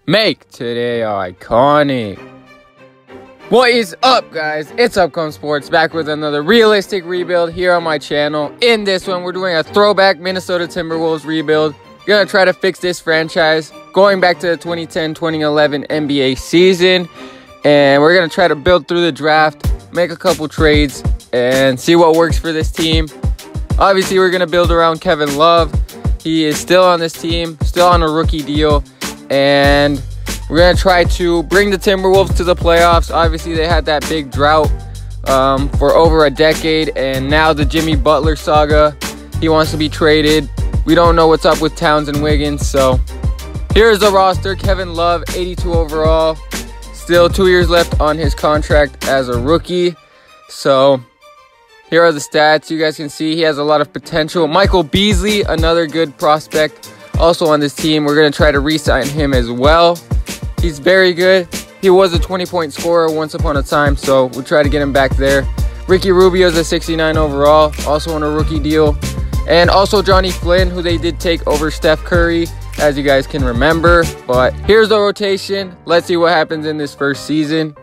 Make today iconic. What is up, guys? It's Upcome Sports back with another realistic rebuild here on my channel. In this one, we're doing a throwback Minnesota Timberwolves rebuild. Gonna try to fix this franchise going back to the 2010-2011 NBA season, and we're gonna try to build through the draft, make a couple trades, and see what works for this team. Obviously, we're gonna build around Kevin Love. He is still on this team, still on a rookie deal, and we're going to try to bring the Timberwolves to the playoffs. Obviously, they had that big drought for over a decade, and now the Jimmy Butler saga, he wants to be traded. We don't know what's up with Towns and Wiggins, so here's the roster. Kevin Love, 82 overall, still 2 years left on his contract as a rookie. So here are the stats. You guys can see he has a lot of potential. Michael Beasley, another good prospect, also on this team. We're going to try to re-sign him as well. He's very good. He was a 20-point scorer once upon a time, so we'll try to get him back there. Ricky Rubio's a 69 overall, also on a rookie deal. And also Johnny Flynn, who they did take over Steph Curry, as you guys can remember. But here's the rotation. Let's see what happens in this first season.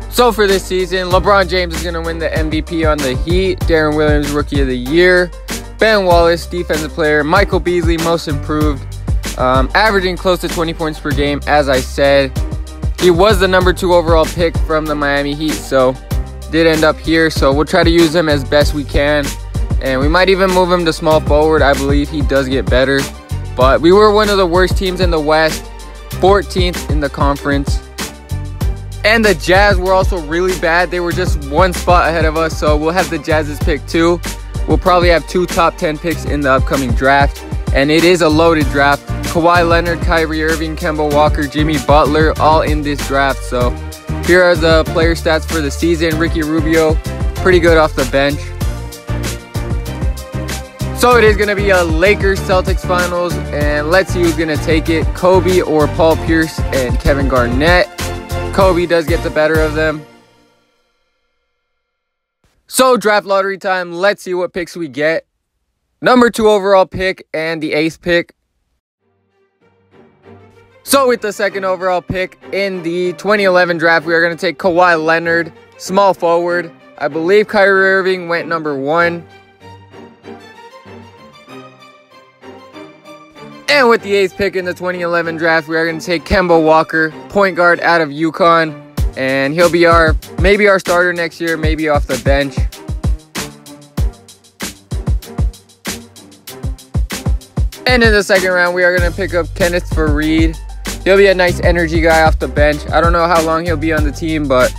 So for this season, LeBron James is going to win the MVP on the Heat. Darren Williams, Rookie of the Year. Ben Wallace, Defensive Player. Michael Beasley, Most Improved. Averaging close to 20 points per game, as I said. He was the number 2 overall pick from the Miami Heat, so did end up here. So we'll try to use him as best we can. And we might even move him to small forward. I believe he does get better. But we were one of the worst teams in the West. 14th in the conference. And the Jazz were also really bad. They were just one spot ahead of us, so we'll have the Jazz's pick too. We'll probably have 2 top 10 picks in the upcoming draft, and it is a loaded draft. Kawhi Leonard, Kyrie Irving, Kemba Walker, Jimmy Butler, all in this draft. So here are the player stats for the season. Ricky Rubio, pretty good off the bench. So it is going to be a Lakers-Celtics finals, and let's see who's going to take it. Kobe or Paul Pierce and Kevin Garnett. Kobe does get the better of them. So draft lottery time. Let's see what picks we get. Number 2 overall pick and the 8th pick. So with the 2nd overall pick in the 2011 draft, we are going to take Kawhi Leonard, small forward. I believe Kyrie Irving went number 1. And with the 8th pick in the 2011 draft, we are going to take Kemba Walker, point guard out of UConn. And he'll be maybe our starter next year, maybe off the bench. And in the 2nd round, we are going to pick up Kenneth Faried. He'll be a nice energy guy off the bench. I don't know how long he'll be on the team, but...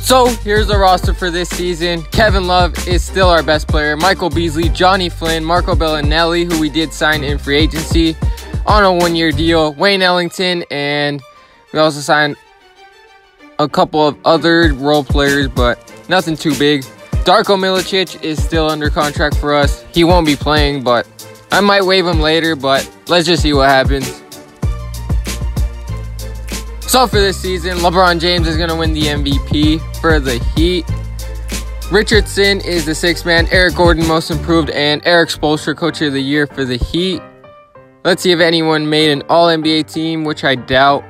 So here's the roster for this season. Kevin Love is still our best player. Michael Beasley, Johnny Flynn, Marco Bellinelli, who we did sign in free agency on a 1-year deal. Wayne Ellington, and we also signed a couple of other role players, but nothing too big. Darko Milicic is still under contract for us. He won't be playing, but I might waive him later, but let's just see what happens. So for this season, LeBron James is going to win the MVP for the Heat. Richardson is the 6th man. Eric Gordon, Most Improved, and Eric Spoelstra, Coach of the Year for the Heat. Let's see if anyone made an All-NBA team, which I doubt.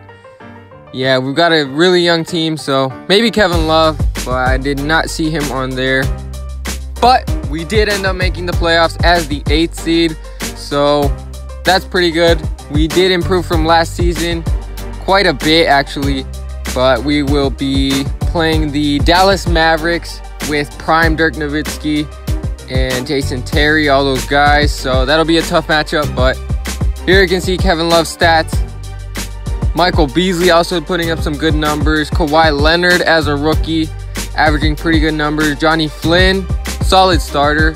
Yeah, we've got a really young team, so maybe Kevin Love, but I did not see him on there. But we did end up making the playoffs as the 8th seed, so that's pretty good. We did improve from last season. Quite a bit actually, but we will be playing the Dallas Mavericks with prime Dirk Nowitzki and Jason Terry, all those guys, so that'll be a tough matchup. But here you can see Kevin Love's stats. Michael Beasley also putting up some good numbers. Kawhi Leonard as a rookie, averaging pretty good numbers. Johnny Flynn, solid starter,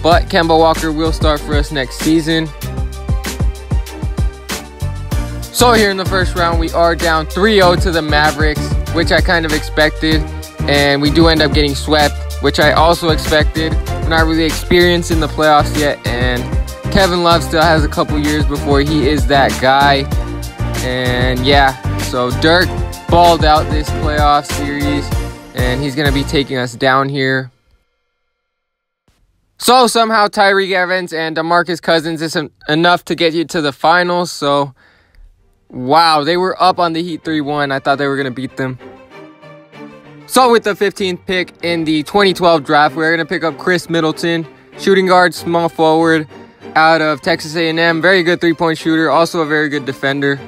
but Kemba Walker will start for us next season. So here in the first round, we are down 3-0 to the Mavericks, which I kind of expected. And we do end up getting swept, which I also expected. We're not really experienced in the playoffs yet. And Kevin Love still has a couple years before he is that guy. And yeah, so Dirk balled out this playoff series, and he's going to be taking us down here. So somehow Tyreke Evans and DeMarcus Cousins isn't enough to get you to the finals. So, wow, they were up on the Heat 3-1. I thought they were going to beat them. So with the 15th pick in the 2012 draft, we're going to pick up Khris Middleton, shooting guard, small forward, out of Texas A&M. Very good three-point shooter, also a very good defender.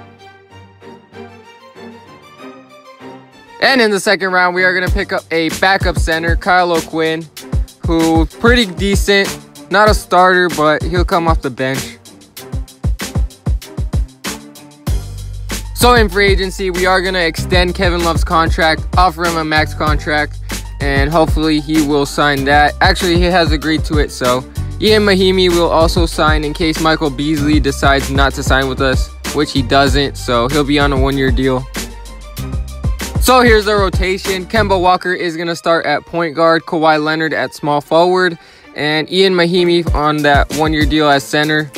And in the second round, we are going to pick up a backup center, Kyle O'Quinn, who's pretty decent. Not a starter, but he'll come off the bench. So in free agency, we are going to extend Kevin Love's contract, offer him a max contract, and hopefully he will sign that. Actually, he has agreed to it, so Ian Mahinmi will also sign in case Michael Beasley decides not to sign with us, which he doesn't, so he'll be on a one-year deal. So here's the rotation. Kemba Walker is going to start at point guard, Kawhi Leonard at small forward, and Ian Mahinmi on that one-year deal as center.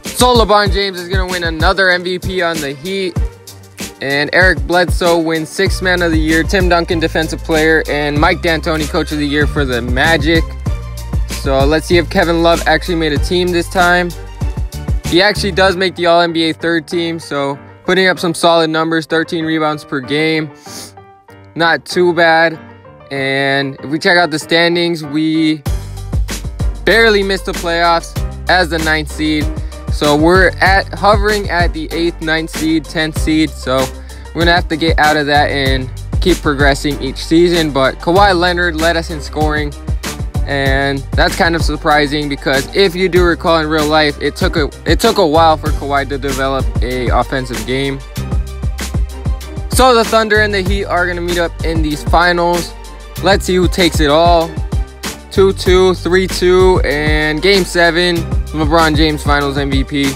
So LeBron James is going to win another MVP on the Heat, and Eric Bledsoe wins Sixth Man of the Year, Tim Duncan Defensive Player, and Mike D'Antoni Coach of the Year for the Magic. So let's see if Kevin Love actually made a team this time. He actually does make the All-NBA third team, so putting up some solid numbers, 13 rebounds per game. Not too bad. And if we check out the standings, we barely missed the playoffs as the 9th seed. So we're hovering at the 8th, 9th seed, 10th seed. So we're going to have to get out of that and keep progressing each season. But Kawhi Leonard led us in scoring. And that's kind of surprising because if you do recall in real life, it took a while for Kawhi to develop a offensive game. So the Thunder and the Heat are going to meet up in these finals. Let's see who takes it all. 2-2, 3-2, and Game 7, LeBron James Finals MVP.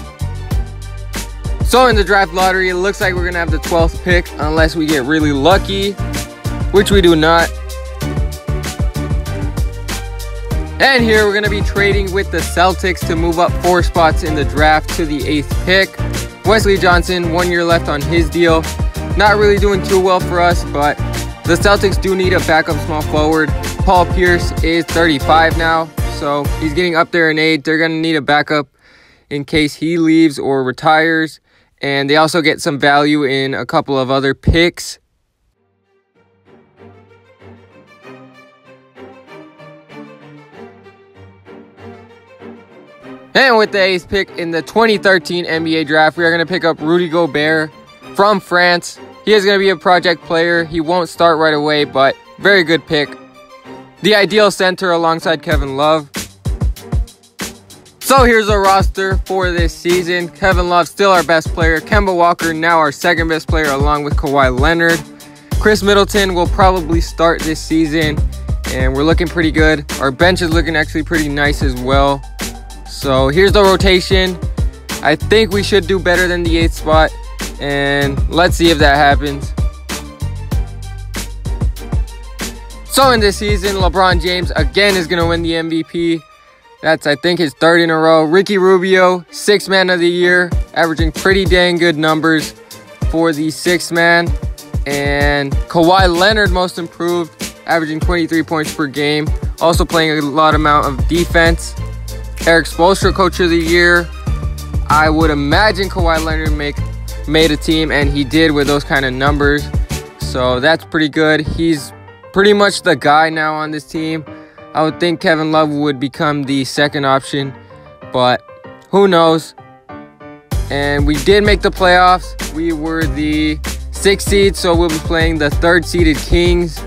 So in the draft lottery, it looks like we're going to have the 12th pick unless we get really lucky, which we do not. And here we're going to be trading with the Celtics to move up 4 spots in the draft to the 8th pick. Wesley Johnson, 1 year left on his deal. Not really doing too well for us, but the Celtics do need a backup small forward. Paul Pierce is 35 now, so he's getting up there in age. They're going to need a backup in case he leaves or retires. And they also get some value in a couple of other picks. And with the 8th pick in the 2013 NBA draft, we are going to pick up Rudy Gobert from France. He is going to be a project player. He won't start right away, but very good pick. The ideal center alongside Kevin Love. So here's a roster for this season. Kevin Love still our best player. Kemba Walker now our second best player along with Kawhi Leonard. Khris Middleton will probably start this season, and we're looking pretty good. Our bench is looking actually pretty nice as well. So here's the rotation. I think we should do better than the 8th spot, and let's see if that happens. So in this season, LeBron James again is going to win the MVP. That's, I think, his 3rd in a row. Ricky Rubio, 6th Man of the Year, averaging pretty dang good numbers for the 6th man. And Kawhi Leonard, most improved, averaging 23 points per game. Also playing a lot amount of defense. Eric Spoelstra, Coach of the Year. I would imagine Kawhi Leonard made a team, and he did with those kind of numbers. So that's pretty good. He's pretty much the guy now on this team. I would think Kevin Love would become the second option, but who knows. And we did make the playoffs. We were the 6th seed, so we'll be playing the 3rd seeded Kings,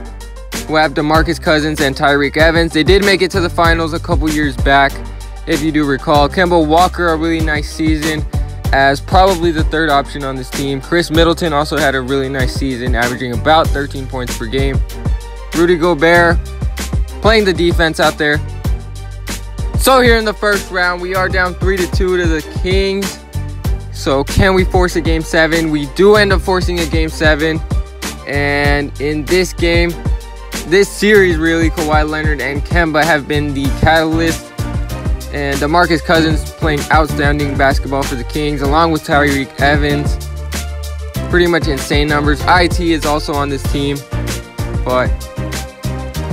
who have DeMarcus Cousins and Tyreke Evans. They did make it to the finals a couple years back, if you do recall. Kemba Walker, a really nice season as probably the 3rd option on this team. Khris Middleton also had a really nice season, averaging about 13 points per game. Rudy Gobert playing the defense out there. So here in the first round, we are down 3-2 to the Kings. So can we force a Game 7? We do end up forcing a Game 7. And in this game, this series really, Kawhi Leonard and Kemba have been the catalyst. And DeMarcus Cousins playing outstanding basketball for the Kings, along with Tyreke Evans. pretty much insane numbers. IT is also on this team. But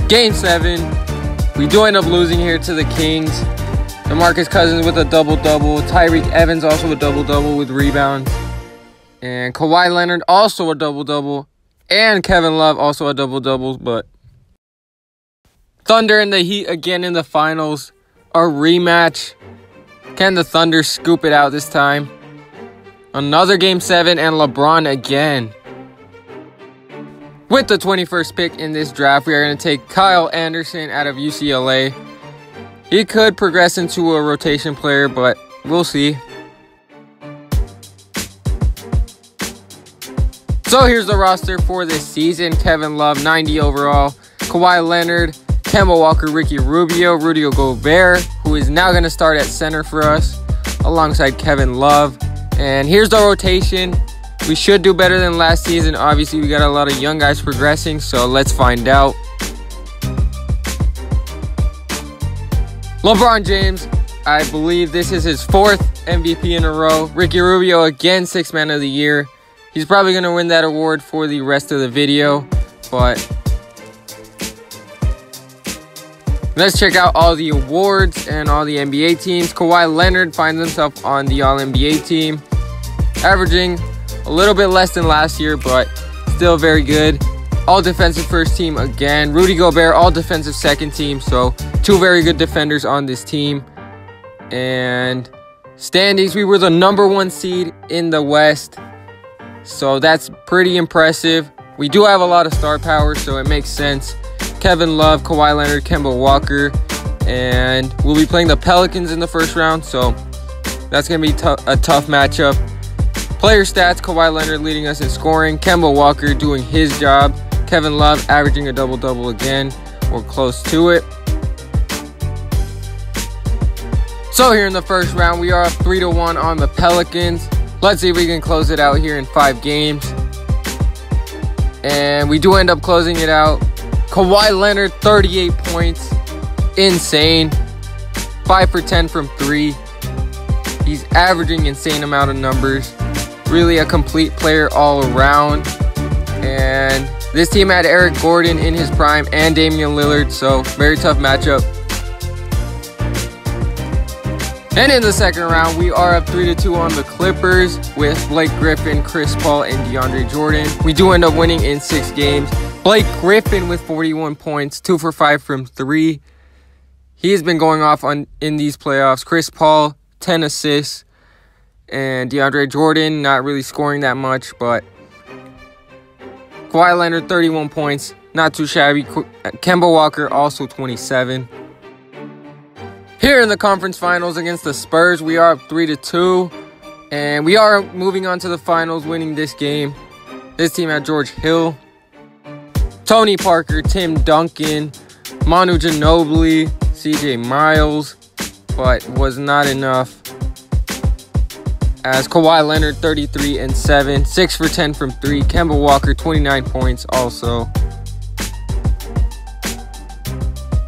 game 7, we do end up losing here to the Kings. DeMarcus Cousins with a double-double. Tyreke Evans also a double-double with rebounds. And Kawhi Leonard also a double-double. And Kevin Love also a double-double. But Thunder and the Heat again in the finals. A rematch. Can the Thunder scoop it out this time? Another game 7 and LeBron again. With the 21st pick in this draft, we are going to take Kyle Anderson out of UCLA. He could progress into a rotation player, but we'll see. So here's the roster for this season. Kevin Love, 90 overall. Kawhi Leonard, Kemba Walker, Ricky Rubio, Rudy Gobert, who is now going to start at center for us, alongside Kevin Love. And here's the rotation. We should do better than last season. Obviously, we got a lot of young guys progressing, so let's find out. LeBron James, I believe this is his 4th MVP in a row. Ricky Rubio, again, 6th Man of the Year. He's probably going to win that award for the rest of the video, but let's check out all the awards and all the NBA teams. Kawhi Leonard finds himself on the All-NBA team, averaging a little bit less than last year, but still very good. All defensive first team again. Rudy Gobert, all defensive second team. So 2 very good defenders on this team. And standings, we were the #1 seed in the West. So that's pretty impressive. We do have a lot of star power, so it makes sense. Kevin Love, Kawhi Leonard, Kemba Walker. And we'll be playing the Pelicans in the first round. So that's going to be a tough matchup. Player stats, Kawhi Leonard leading us in scoring. Kemba Walker doing his job. Kevin Love averaging a double-double again, or close to it. So here in the first round, we are up 3-1 on the Pelicans. Let's see if we can close it out here in 5 games. And we do end up closing it out. Kawhi Leonard, 38 points. Insane. 5 for 10 from 3. He's averaging insane amount of numbers. Really a complete player all around. And this team had Eric Gordon in his prime and Damian Lillard, so very tough matchup. And in the second round, we are up 3-2 on the Clippers with Blake Griffin, Chris Paul, and DeAndre Jordan. We do end up winning in 6 games. Blake Griffin with 41 points, 2 for 5 from 3. He's been going off in these playoffs. Chris Paul, 10 assists. And DeAndre Jordan, not really scoring that much, but Kawhi Leonard, 31 points, not too shabby. Kemba Walker, also 27. Here in the conference finals against the Spurs, we are up 3-2, and we are moving on to the finals, winning this game. This team had George Hill, Tony Parker, Tim Duncan, Manu Ginobili, CJ Miles, but was not enough. As Kawhi Leonard, 33 and 7, 6 for 10 from 3. Kemba Walker, 29 points also.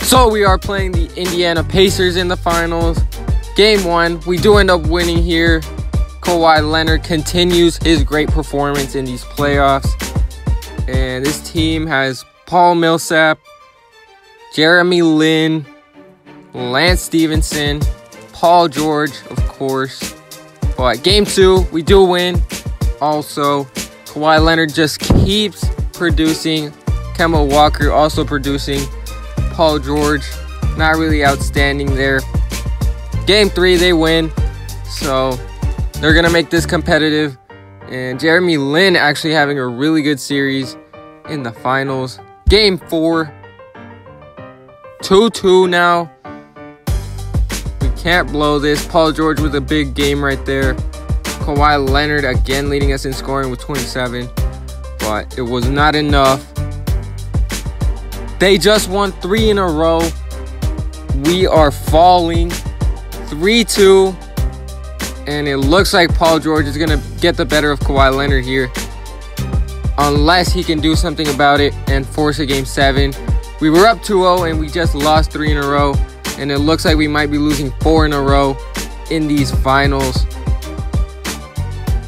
So we are playing the Indiana Pacers in the finals. Game 1, we do end up winning here. Kawhi Leonard continues his great performance in these playoffs. And this team has Paul Millsap, Jeremy Lin, Lance Stevenson, Paul George, of course. But game 2, we do win. Also, Kawhi Leonard just keeps producing. Kemba Walker also producing. Paul George, not really outstanding there. Game 3, they win. So, they're going to make this competitive. And Jeremy Lin actually having a really good series in the finals. Game 4, 2-2 now. Can't blow this. Paul George with a big game right there. Kawhi Leonard again leading us in scoring with 27. But it was not enough. They just won 3 in a row. We are falling 3-2. And it looks like Paul George is going to get the better of Kawhi Leonard here. Unless he can do something about it and force a game 7. We were up 2-0 and we just lost 3 in a row. And it looks like we might be losing 4 in a row in these finals.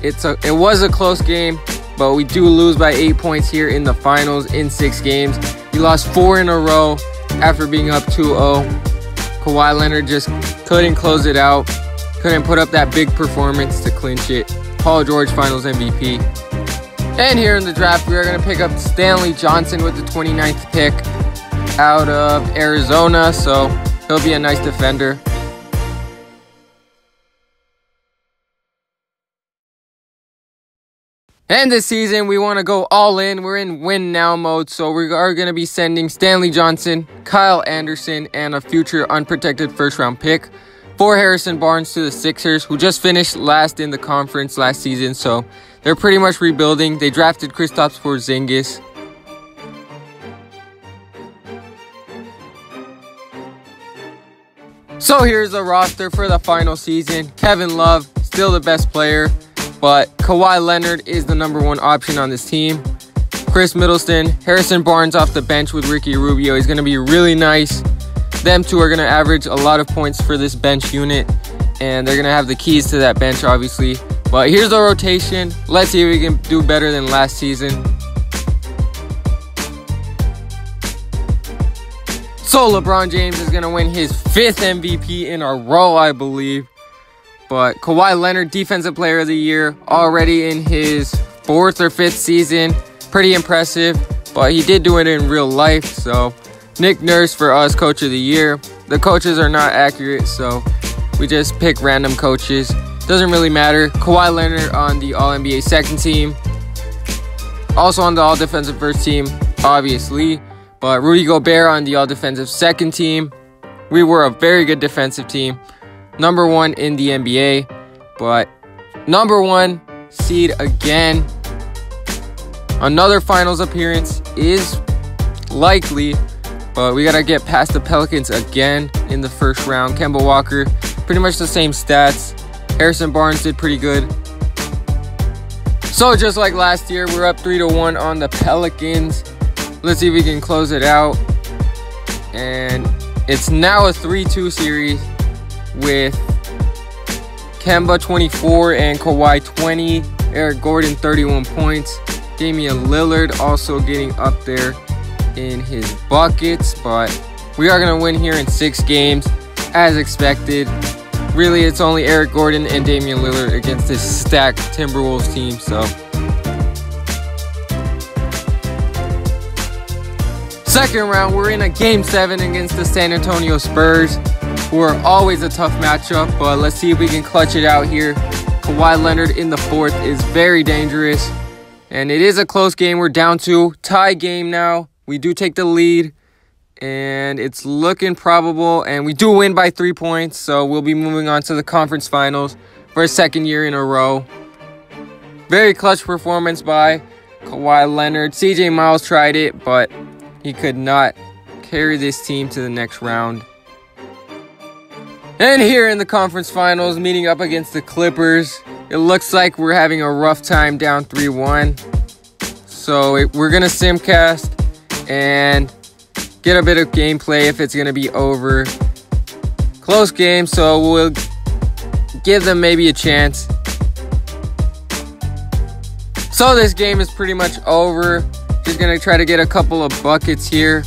It was a close game. but we do lose by 8 points here in the finals in 6 games. We lost 4 in a row after being up 2-0. Kawhi Leonard just couldn't close it out, couldn't put up that big performance to clinch it. Paul George Finals MVP. And here in the draft, we are going to pick up Stanley Johnson with the 29th pick out of Arizona, so he'll be a nice defender. And this season, we want to go all in. We're in win now mode, so we are going to be sending Stanley Johnson, Kyle Anderson, and a future unprotected first-round pick for Harrison Barnes to the Sixers, who just finished last in the conference last season, so they're pretty much rebuilding. They drafted Kristaps Porzingis. So here's the roster for the final season. Kevin Love, still the best player, but Kawhi Leonard is the #1 option on this team. Chris Middleton, Harrison Barnes off the bench with Ricky Rubio. He's going to be really nice. Them two are going to average a lot of points for this bench unit, and they're going to have the keys to that bench, obviously. But here's the rotation. Let's see if we can do better than last season. So LeBron James is going to win his 5th MVP in a row, I believe. But Kawhi Leonard, Defensive Player of the Year, already in his 4th or 5th season. Pretty impressive, but he did do it in real life. So Nick Nurse for us, Coach of the Year. The coaches are not accurate, so we just pick random coaches. Doesn't really matter. Kawhi Leonard on the All-NBA second team. Also on the All-Defensive first team, obviously. But Rudy Gobert on the All-Defensive second team. We were a very good defensive team. #1 in the NBA, but #1 seed again. Another finals appearance is likely, but we gotta get past the Pelicans again in the first round. Kemba Walker, pretty much the same stats. Harrison Barnes did pretty good. So just like last year, we're up 3-1 on the Pelicans. Let's see if we can close it out. And it's now a 3-2 series with Kemba 24 and Kawhi 20. Eric Gordon 31 points. Damian Lillard also getting up there in his buckets. But we are going to win here in 6 games as expected. Really, it's only Eric Gordon and Damian Lillard against this stacked Timberwolves team. So second round, we're in a Game 7 against the San Antonio Spurs, who are always a tough matchup, but let's see if we can clutch it out here. Kawhi Leonard in the 4th is very dangerous, and it is a close game. We're down to tie game now. We do take the lead, and it's looking probable, and we do win by 3 points, so we'll be moving on to the conference finals for a 2nd year in a row. Very clutch performance by Kawhi Leonard. CJ Miles tried it, but he could not carry this team to the next round. And here in the conference finals, meeting up against the Clippers, it looks like we're having a rough time down 3-1. So we're going to simcast and get a bit of gameplay if it's going to be over. Close game, so we'll give them maybe a chance. So this game is pretty much over. Just going to try to get a couple of buckets here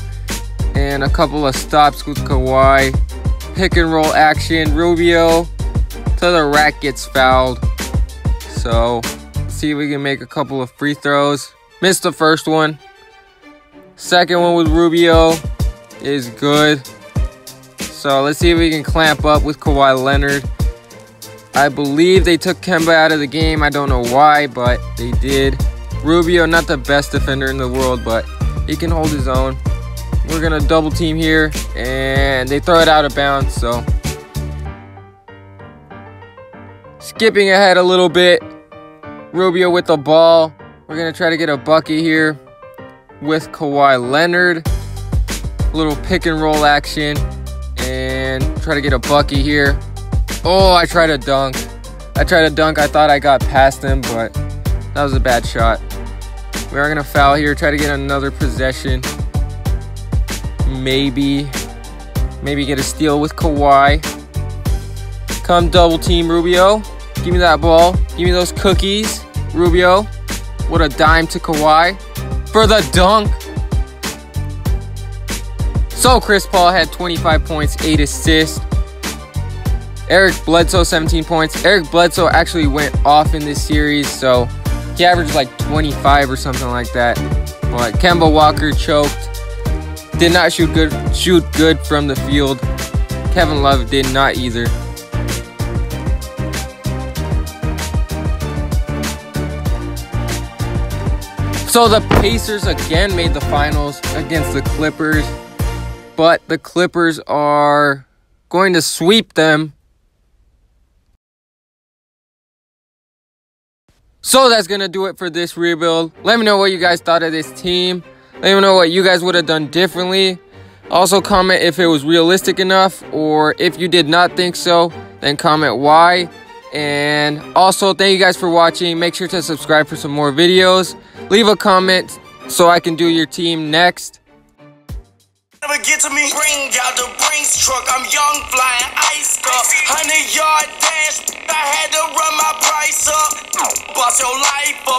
and a couple of stops with Kawhi. Pick and roll action. Rubio to the rack gets fouled. So let's see if we can make a couple of free throws. Missed the first one. Second one with Rubio is good. So let's see if we can clamp up with Kawhi Leonard. I believe they took Kemba out of the game. I don't know why, but they did. Rubio, not the best defender in the world, but he can hold his own. We're going to double team here, and they throw it out of bounds. So skipping ahead a little bit, Rubio with the ball. We're going to try to get a bucket here with Kawhi Leonard. A little pick and roll action, and try to get a bucket here. Oh, I tried to dunk. I thought I got past him, but that was a bad shot. We are going to foul here, try to get another possession. Maybe get a steal with Kawhi. Come double team Rubio. Give me that ball. Give me those cookies, Rubio. What a dime to Kawhi for the dunk. So Chris Paul had 25 points, 8 assists. Eric Bledsoe, 17 points. Eric Bledsoe actually went off in this series, so he averaged like 25 or something like that. But Kemba Walker choked. Did not shoot good from the field. Kevin Love did not either. So the Pacers again made the finals against the Clippers, but the Clippers are going to sweep them. So that's going to do it for this rebuild. Let me know what you guys thought of this team. Let me know what you guys would have done differently. Also comment if it was realistic enough, or if you did not think so, then comment why. And also, thank you guys for watching. Make sure to subscribe for some more videos. Leave a comment so I can do your team next. Never get to me. Bring out the Brxnks Truck. I'm young, flying iced up. 100-yard dash. I had to run my price up. Boss your life up.